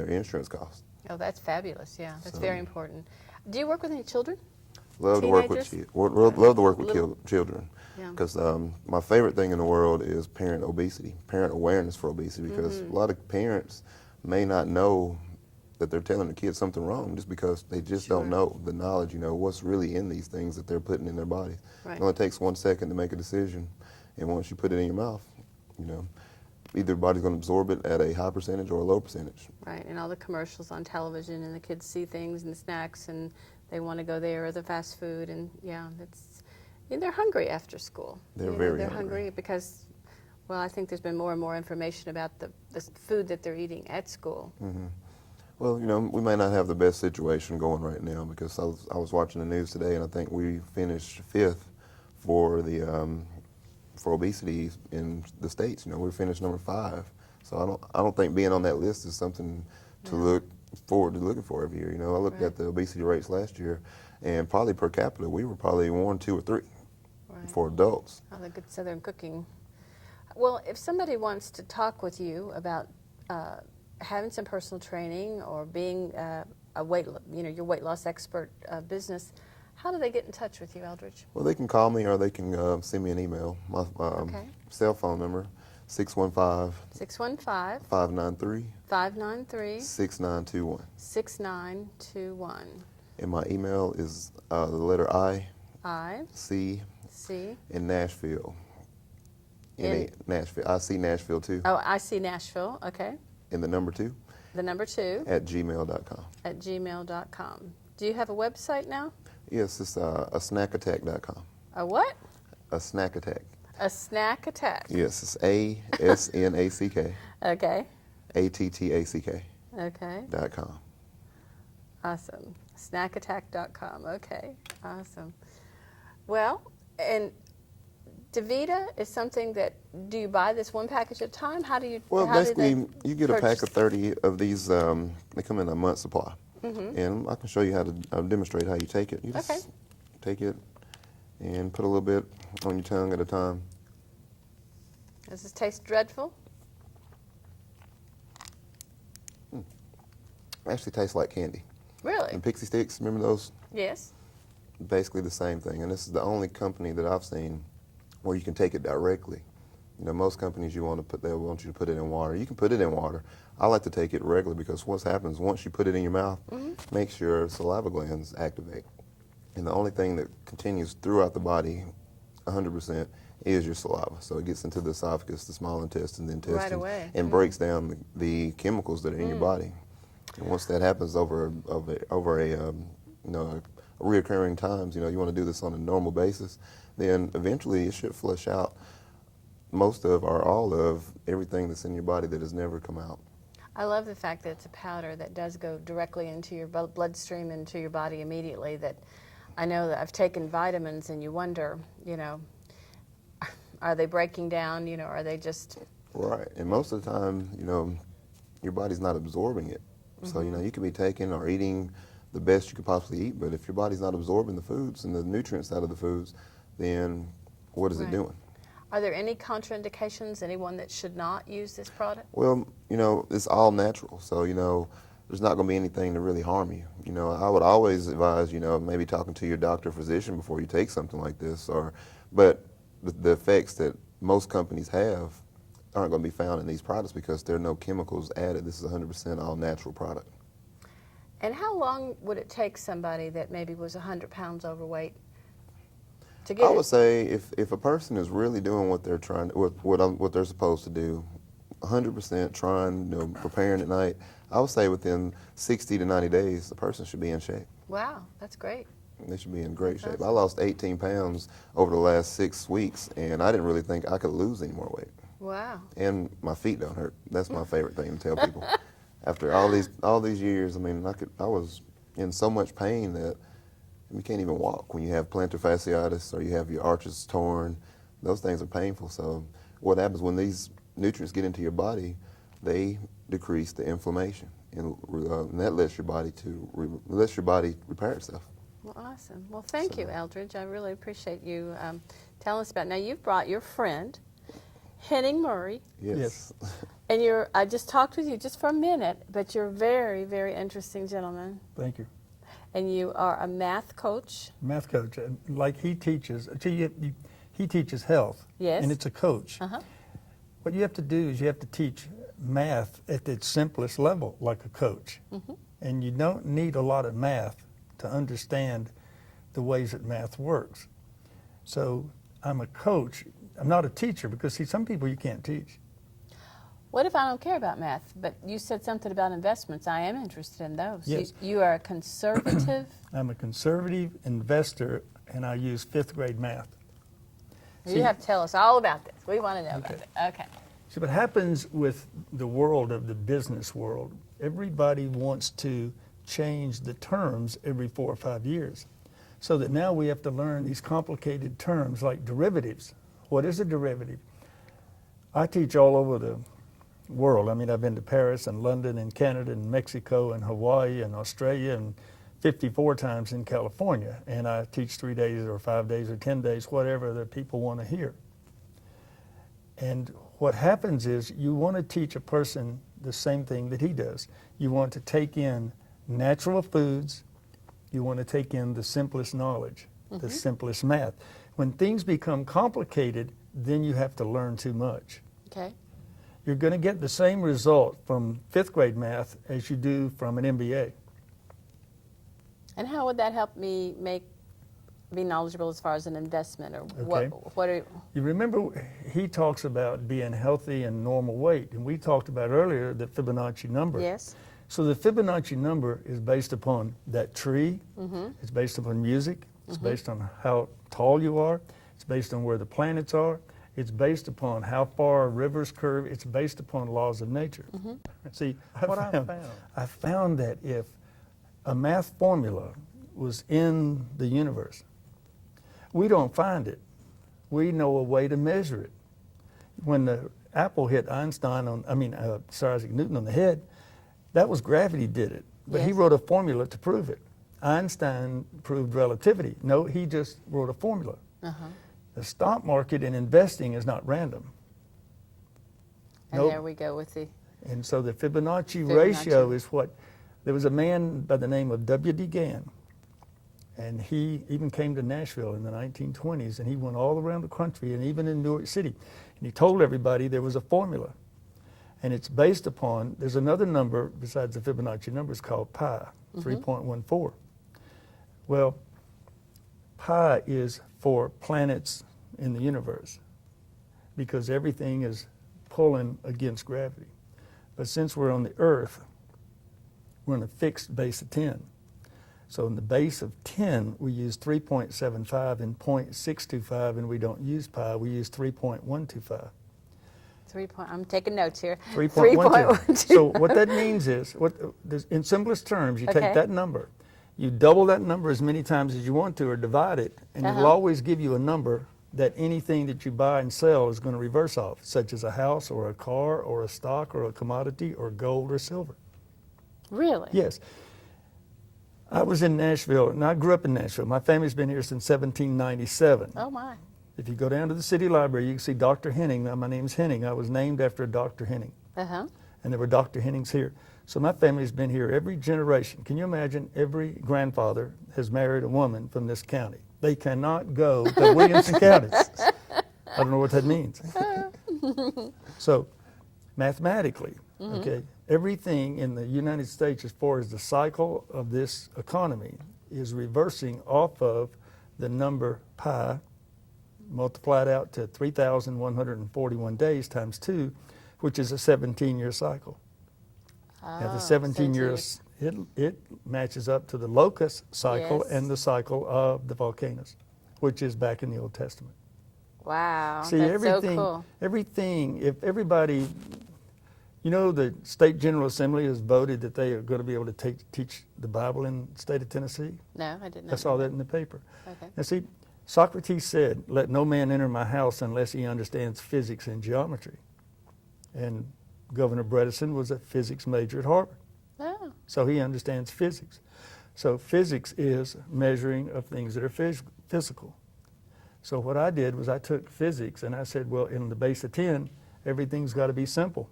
their insurance costs. Oh, that's fabulous. Yeah, that's So, very important. Do you work with any children? Love to work with Teenagers? love to work with children, Yeah. because my favorite thing in the world is parent obesity, parent awareness for obesity, because a lot of parents may not know that they're telling the kids something wrong just because they just don't know the knowledge, what's really in these things that they're putting in their bodies. Right. It only takes 1 second to make a decision, and once you put it in your mouth, either your body's going to absorb it at a high percentage or a low percentage. Right, and all the commercials on television, and the kids see things and snacks, and they want to go there, or the fast food, and they're hungry after school. They're They're hungry because, well, I think there's been more and more information about the food that they're eating at school. Mm-hmm. Well, we may not have the best situation going right now, because I was watching the news today, and I think we finished 5th for the for obesity in the States. We finished number 5. So I don't think being on that list is something to look forward to looking for every year. I looked at the obesity rates last year, and probably per capita we were probably 1, 2, or 3 for adults. Oh, the good Southern cooking. Well, if somebody wants to talk with you about having some personal training or being your weight loss expert business, how do they get in touch with you, Eldridge? Well, they can call me, or they can send me an email. My cell phone number, 615 593 6921. 6921. And my email is the letter I, C, in Nashville. Nashville. I see Nashville too. Oh, I see Nashville. Okay. And the number 2. The number 2. At gmail.com. At gmail.com. Do you have a website now? Yes, it's a snackattack.com. A what? A snack attack. A snack attack. Yes, it's ASNACK. Okay. ATTACK. Okay. .com. Awesome. Snackattack.com. Okay. Awesome. Well, and DaVita is something that, do you buy this one package at a time? How do you? Well, basically, you get a pack of purchase? 30 of these. They come in a month supply. And I can show you how to demonstrate how you take it. You just take it and put a little bit on your tongue at a time. Does this taste dreadful? It actually tastes like candy. Really? And Pixie Sticks, remember those? Yes. Basically the same thing. And this is the only company that I've seen where you can take it directly. Most companies they want you to put it in water. You can put it in water. I like to take it regularly, because what happens once you put it in your mouth, makes your saliva glands activate. And the only thing that continues throughout the body 100% is your saliva. So it gets into the esophagus, the small intestine, the intestine, Right away. and breaks down the chemicals that are in your body. And once that happens over a reoccurring times, you want to do this on a normal basis, then eventually it should flush out most of or all of everything that's in your body that has never come out. I love the fact that it's a powder that does go directly into your bloodstream, into your body immediately. That I know that I've taken vitamins, and you wonder, are they breaking down? Are they just... Right, and most of the time, your body's not absorbing it. So, you could be taking or eating the best you could possibly eat, but if your body's not absorbing the foods and the nutrients out of the foods, then what is it doing? Are there any contraindications, anyone that should not use this product? Well, it's all natural, so, there's not going to be anything to really harm you. I would always advise, maybe talking to your doctor or physician before you take something like this, but the effects that most companies have aren't going to be found in these products, because there are no chemicals added. This is 100% all natural product. And how long would it take somebody that maybe was 100 pounds overweight to get I would say if a person is really doing what they're trying, what they're supposed to do, 100% trying, preparing at night, I would say within 60 to 90 days, the person should be in shape. Wow, that's great. They should be in great shape. I lost 18 pounds over the last 6 weeks, and I didn't really think I could lose any more weight. Wow. And my feet don't hurt. That's my favorite thing to tell people. After all these years, I was in so much pain that you can't even walk when you have plantar fasciitis or you have your arches torn. Those things are painful. So what happens when these nutrients get into your body, they decrease the inflammation, and that lets your body repair itself. Well, awesome. Well, thank you, Eldridge. I really appreciate you telling us about it. Now, you've brought your friend, Henning Murrey. Yes. And I just talked with you just for a minute, but you're a very, very interesting gentleman. Thank you. And you are a math coach. Math coach, like he teaches. He teaches health. Yes. And it's a coach. Uh-huh. What you have to do is you have to teach math at its simplest level, like a coach. Mm-hmm. And you don't need a lot of math to understand the ways that math works. So I'm a coach. I'm not a teacher because, see, some people you can't teach. What if I don't care about math? But you said something about investments. I am interested in those. Yes. You are a conservative. I'm a conservative investor, and I use 5th grade math. You have to tell us all about this. We want to know about Okay. it. Okay. See, what happens with the world of the business world, everybody wants to change the terms every 4 or 5 years. So that now we have to learn these complicated terms like derivatives. What is a derivative? I teach all over the world. I mean, I've been to Paris and London and Canada and Mexico and Hawaii and Australia and 54 times in California. And I teach 3 days or 5 days or 10 days, whatever the people want to hear. And what happens is you want to teach a person the same thing that he does. You want to take in natural foods. You want to take in the simplest knowledge, the simplest math. When things become complicated, then you have to learn too much. Okay. You're going to get the same result from 5th grade math as you do from an MBA. And how would that help me be knowledgeable as far as an investment or Okay. what are You remember he talks about being healthy and normal weight, and we talked about earlier the Fibonacci number. Yes. So the Fibonacci number is based upon that tree, it's based upon music, it's based on how tall you are, it's based on where the planets are, it's based upon how far rivers curve, it's based upon laws of nature. See, I found that if a math formula was in the universe, we don't find it. We know a way to measure it. When the apple hit Sir Isaac Newton on the head, that was gravity did it. But he Yes. wrote a formula to prove it. Einstein proved relativity. No, he just wrote a formula. The stock market and investing is not random. and Nope. there we go with the And so the Fibonacci Fibonacci. ratio is what, there was a man by the name of W.D. Gann, and he even came to Nashville in the 1920s, and he went all around the country and even in New York City. And he told everybody there was a formula. And it's based upon, there's another number besides the Fibonacci number, it's called pi, 3.14. Well, pi is for planets in the universe because everything is pulling against gravity. But since we're on the Earth, we're on a fixed base of 10. So in the base of 10, we use 3.75 and 0.625, and we don't use pi, we use 3.125. I'm taking notes here. 3.12. So what that means is, in simplest terms, you Okay. take that number, you double that number as many times as you want to, or divide it, and it'll always give you a number that anything that you buy and sell is going to reverse off, such as a house or a car or a stock or a commodity or gold or silver. Really? Yes. I was in Nashville, and I grew up in Nashville. My family's been here since 1797. Oh my. If you go down to the city library, you can see Dr. Henning. Now, my name's Henning. I was named after Dr. Henning. Uh-huh. And there were Dr. Hennings here. So my family's been here every generation. Can you imagine every grandfather has married a woman from this county? They cannot go to Williamson County. I don't know what that means. So mathematically, okay, everything in the United States as far as the cycle of this economy is reversing off of the number pi multiplied out to 3,141 days times 2, which is a 17-year cycle. Now the 17 years, it matches up to the locust cycle Yes. and the cycle of the volcanoes, which is back in the Old Testament. Wow. See, that's everything, so cool. everything, if everybody, you know, the State General Assembly has voted that they are going to be able to teach the Bible in the state of Tennessee. No, I didn't know. I saw that in the paper. Okay. Now see, Socrates said, "Let no man enter my house unless he understands physics and geometry." And Governor Bredesen was a physics major at Harvard, Oh. so he understands physics. So physics is measuring of things that are physical. So what I did was I took physics and I said, well, in the base of 10, everything's got to be simple.